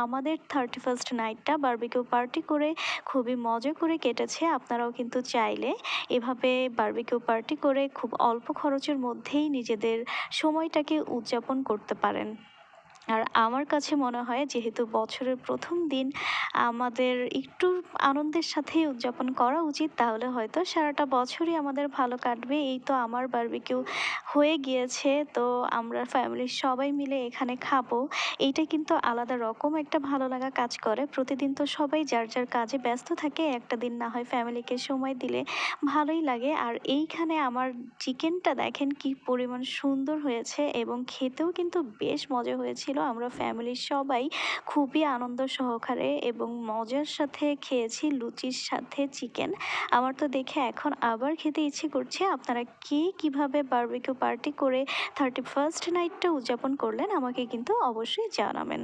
আমাদের 31st নাইটটা barbecue party করে খুবই মজা করে কেটেছে। আপনারাও কিন্তু চাইলে এভাবে বারবিকিউ পার্টি করে খুব অল্প খরচের মধ্যেই নিজেদের সময়টাকে উদযাপন করতে পারেন। আর আমার কাছে মনে হয় যেহেতু বছরের প্রথম দিন আমাদের একটু আনন্দের সাথেই উদযাপন করা উচিত, তাহলে হয়তো সারাটা বছরই আমাদের ভালো কাটবে। এই তো আমার বারবিকিউ হয়ে গিয়েছে, তো আমরা ফ্যামিলির সবাই মিলে এখানে খাবো। এইটা কিন্তু আলাদা রকম একটা ভালো লাগা কাজ করে। প্রতিদিন তো সবাই যার যার কাজে ব্যস্ত থাকে, একটা দিন না হয় ফ্যামিলিকে সময় দিলে ভালোই লাগে। আর এইখানে আমার চিকেনটা দেখেন কি পরিমাণ সুন্দর হয়েছে এবং খেতেও কিন্তু বেশ মজা হয়েছিল। আমরা ফ্যামিলির সবাই খুবই আনন্দ সহকারে এবং মজার সাথে খেয়েছি লুচির সাথে চিকেন। আমার তো দেখে এখন আবার খেতে ইচ্ছে করছে। আপনারা কে কিভাবে বারবিকিউ পার্টি করে 31st নাইটটা উদযাপন করলেন আমাকে কিন্তু অবশ্যই জানাবেন।